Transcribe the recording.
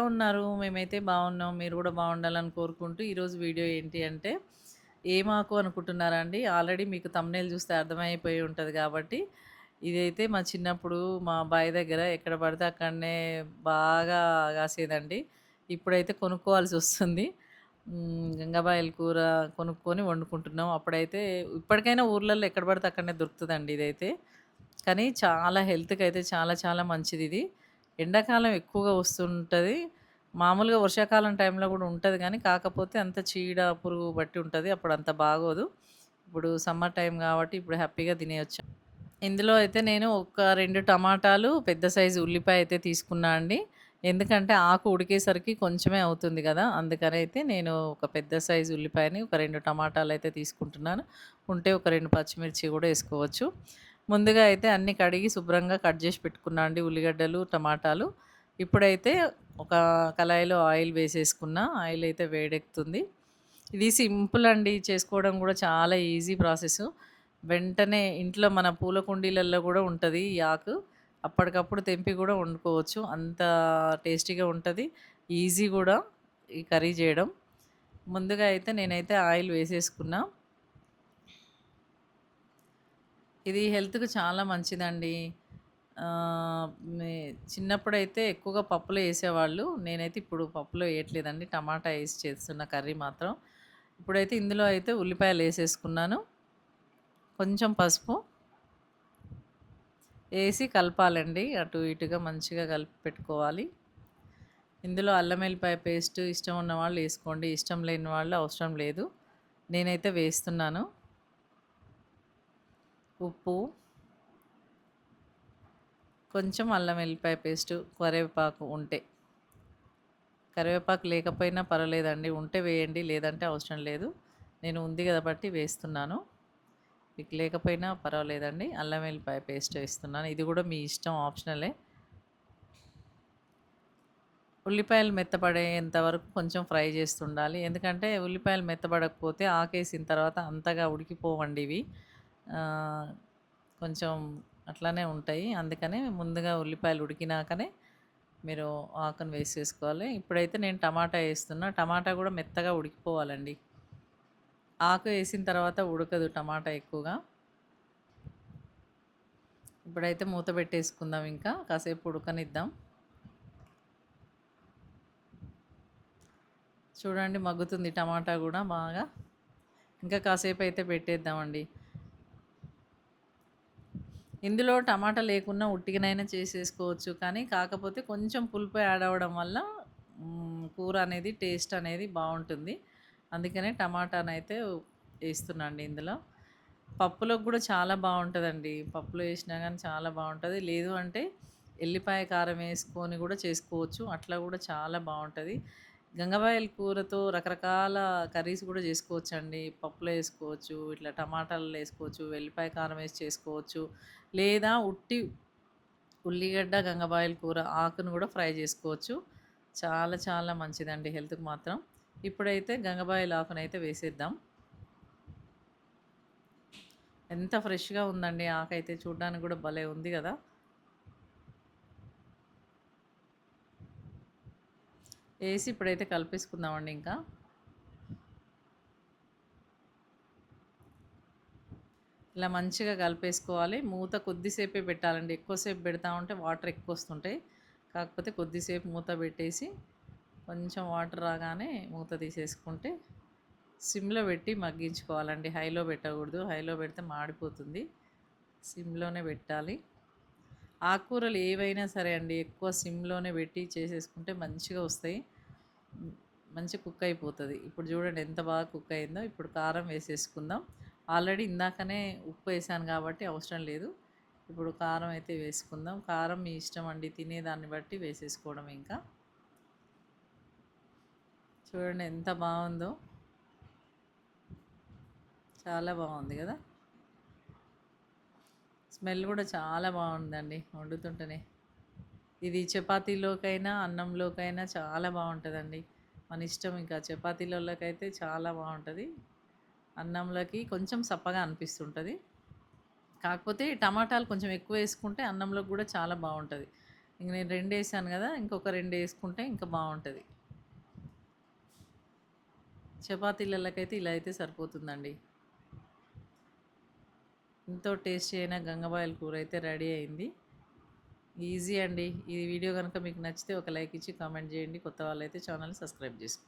ఉన్నారు? మేమైతే బాగున్నాం. మీరు గూడా బాగుండాలని కోరుకుంటూ ఈరోజు వీడియో ఏంటి అంటే, ఏమాకు అనుకుంటున్నారా అండి? ఆల్రెడీ మీకు థంబ్‌నెయిల్ చూస్తే అర్థమైపోయి ఉంటది గాబట్టి, ఇదైతే మా చిన్నప్పుడు మా బాయి దగ్గర ఎక్కడ పడితే అక్కడనే బాగా కాసేదండి. ఇప్పుడైతే కొనుక్కోవాల్సొస్తుంది. గంగబాయల కూర కొనుక్కొని వండుకుంటున్నాం. అప్పుడైతే ఇప్పటికైనా ఊర్లలో ఎక్కడ పడితే అక్కడనే దొరుకుతదండి ఇదైతే. కానీ చాలా హెల్త్‌కైతే చాలా చాలా మంచిదిది. ఎండాకాలం ఎక్కువగా వస్తుంటది. మామూలుగా వర్షాకాలం టైంలో గూడా ఉంటది గానీ, కాకపోతే అంత చీడ, పురుగు బట్టి ఉంటది. అప్పుడంత బాగోదు. ఇప్పుడు సమ్మర్ టైం గాబట్టి ఇప్పుడు హ్యాపీగా తినేయొచ్చు. ఇందులో అయితే నేను ఒక 2 టమాటాలు, పెద్ద సైజు ఉల్లిపాయ అయితే తీసుకున్నా అండి. ఎందుకంటే ఆకు ఉడికేసరికి కొంచెమే అవుతుంది గదా! అందుకనైతే నేను ఒక పెద్ద సైజు ఉల్లిపాయని, ఒక 2 టమాటాలయితే తీసుకుంటున్నాను. ఉంటే ఒక 2 పచ్చిమిర్చి గూడా ఏసుకోవచ్చు. ముందుగా అయితే అన్నీ కడిగి శుభ్రంగా కట్ జేసి పెట్టుకున్నా అండి ఉల్లిగడ్డలు, టమాటాలు. ఇప్పుడైతే ఒక కళాయిలో ఆయిల్ వేసేసుకున్నా. ఆయిల్ అయితే వేడెక్కుతుంది. ఇది సింపుల్ అండి. చేసుకోవడం గూడా చాలా ఈజీ ప్రాసెసు. వెంటనే ఇంట్లో మన పూల కుండీలల్లో గూడా ఉంటది ఈ ఆకు. అప్పటికప్పుడు తెంపి గూడా వండుకోవచ్చు. అంత టేస్టీగా ఉంటది. ఈజీ గూడా ఈ కర్రీ జేయడం. ముందుగా అయితే నేనైతే ఆయిల్ వేసేసుకున్నా. ఇది హెల్త్‌కి చాలా మంచిదండి. ఆహ్, మే చిన్నప్పుడైతే ఎక్కువగా పప్పులో ఏసేవాళ్ళు. నేనైతే ఇప్పుడు పప్పులో ఏయట్లేదండి. టమాటా ఏసి చేస్తున్న కర్రీ మాత్రం. ఇప్పుడైతే ఇందులో అయితే ఉల్లిపాయలేసేసుకున్నాను. కొంచెం పసుపు ఏసి కలపాలండి. అటు ఇటుగా మంచిగా కలిపి పెట్టుకోవాలి. ఇందులో అల్లం ఎల్లిపాయ పేస్ట్ ఇష్టం ఉన్న వాళ్ళు ఏసుకోండి. ఇష్టం లేని వాళ్ళు అవసరం లేదు. నేనైతే వేస్తున్నాను. ఉప్పు, కొంచెం అల్లం ఎల్లిపాయ పేస్టు, కరివేపాకు ఉంటే. కరివేపాకు లేకపోయినా పర్వాలేదండి. ఉంటే వేయండి. లేదంటే అవసరం లేదు. నేను ఉంది కాబట్టి వేస్తున్నాను. మీకు లేకపోయినా పర్వాలేదండి. అల్లం వెల్లిపాయ పేస్ట్ వేస్తున్నాను. ఇది కూడా మీ ఇష్టం ఆప్షనలే. ఉల్లిపాయలు మెత్తపడేంత వరకు కొంచెం ఫ్రై చేస్తుండాలి. ఎందుకంటే ఉల్లిపాయలు మెత్తబడకపోతే ఆకేసిన తర్వాత అంతగా ఉడికిపోవండి ఇవి. ఆహ్, కొంచెం అట్లానే ఉంటాయి. అందుకనే ముందుగా ఉల్లిపాయలు ఉడికినాకనే మీరు ఆకును వేసేసుకోవాలి. ఇప్పుడైతే నేను టమాటా ఏస్తున్నా. టమాటా కూడా మెత్తగా ఉడికిపోవాలండి. ఆకు ఏసిన తర్వాత ఉడకదు టమాటా ఎక్కువగా. ఇప్పుడైతే మూత పెట్టేసుకుందాం ఇంకా. కాసేపు ఉడకనిద్దాం. చూడండి మగ్గుతుంది టమాటా గూడా బాగా. ఇంకా కాసేపయితే పెట్టేద్దామండి. ఇందులో టమాటా లేకున్నా ఉట్టిగనైనా చేసేసుకోవచ్చు. కానీ కాకపోతే కొంచెం పులుపు యాడ్ అవ్వడం వల్ల కూర అనేది టేస్ట్ అనేది బావుంటుంది. అందుకనే టమాటానైతే ఏస్తున్నా అండి ఇందులో. పప్పులోకి గూడా చాలా బావుంటదండి. పప్పులో ఏసినా గానీ చాలా బావుంటది. లేదు అంటే ఎల్లిపాయ కారం ఏసుకొని గూడా చేసుకోవచ్చు. అట్లా గూడా చాలా బావుంటది. గంగవాయల కూరతో రకరకాల కర్రీస్ గూడా జేసుకోవచ్చండి. పప్పులో ఏసుకోవచ్చు, ఇట్లా టమాటాలలో ఏసుకోవచ్చు, వెల్లిపాయ కారం ఏసి చేసుకోవచ్చు. లేదా ఉట్టి ఉల్లిగడ్డ, గంగవాయల కూర ఆకును గూడా ఫ్రై జేసుకోవచ్చు. చాలా చాలా మంచిదండి హెల్త్‌కి మాత్రం. ఇప్పుడైతే గంగబాయల ఆకునైతే వేసేద్దాం. ఎంత ఫ్రెష్‌గా ఉందండి ఆకైతే చూడ్డానికి గూడా భలే ఉంది గదా! ఏసి ఇప్పుడైతే కలిపేసుకుందామండి ఇంకా. ఇలా మంచిగా కలిపేసుకోవాలి. మూత కొద్దిసేపే పెట్టాలండి. ఎక్కువసేపు పెడతా ఉంటే వాటర్ ఎక్కువొస్తుంటాయి. కాకపోతే కొద్దిసేపు మూత పెట్టేసి కొంచెం వాటర్ రాగానే మూత తీసేసుకుంటే సిమ్‌లో పెట్టి మగ్గించుకోవాలండి. హైలో పెట్టకూడదు. హైలో పెడితే మాడిపోతుంది. సిమ్‌లోనే పెట్టాలి. ఆకుకూరలు ఏవైనా సరే అండి ఎక్కువ సిమ్‌లోనే పెట్టి చేసేసుకుంటే మంచిగా వస్తాయి. హ్మ్. మంచిగా కుక్ అయిపోతది. ఇప్పుడు చూడండి ఎంత బాగా కుక్ అయిందో. ఇప్పుడు కారం వేసేసుకుందాం. ఆల్రెడీ ఇందాకనే ఉప్పు ఏసాను కాబట్టి అవసరం లేదు. ఇప్పుడు కారం అయితే వేసుకుందాం. కారం మీ ఇష్టం అండి. తినేదాన్ని బట్టి వేసేసుకోవడమే ఇంకా. చూడండి ఎంత బావుందో. చాలా బావుంది గదా! స్మెల్ గూడా చాలా బావుందండి వండుతుంటేనే. ఇది చపాతీలోకైనా, అన్నంలోకైనా చాలా బావుంటదండి. మన ఇష్టం ఇంకా చపాతీలోకైతే చాలా బావుంటది. అన్నంలోకి కొంచెం సప్పగా అనిపిస్తుంటది. కాకపోతే టమాటాలు కొంచెం ఎక్కువేసుకుంటే అన్నంలోకి గూడా చాలా బావుంటది. ఇంక నేను 2 ఏసాను గదా! ఇంకొక 2 ఏసుకుంటే ఇంకా బావుంటది. చపాతీలల్లకైతే ఇలా అయితే సరిపోతుందండి. ఎంతో టేస్టీ అయిన గంగవాయల కూరైతే రెడీ అయింది. ఈజీ అండి. ఈ వీడియో గనుక మీకు నచ్చితే ఒక లైక్ ఇచ్చి కామెంట్ జేయండి. కొత్త వాళ్ళైతే ఛానెల్‌ని సబ్స్క్రైబ్ చేసుకోండి.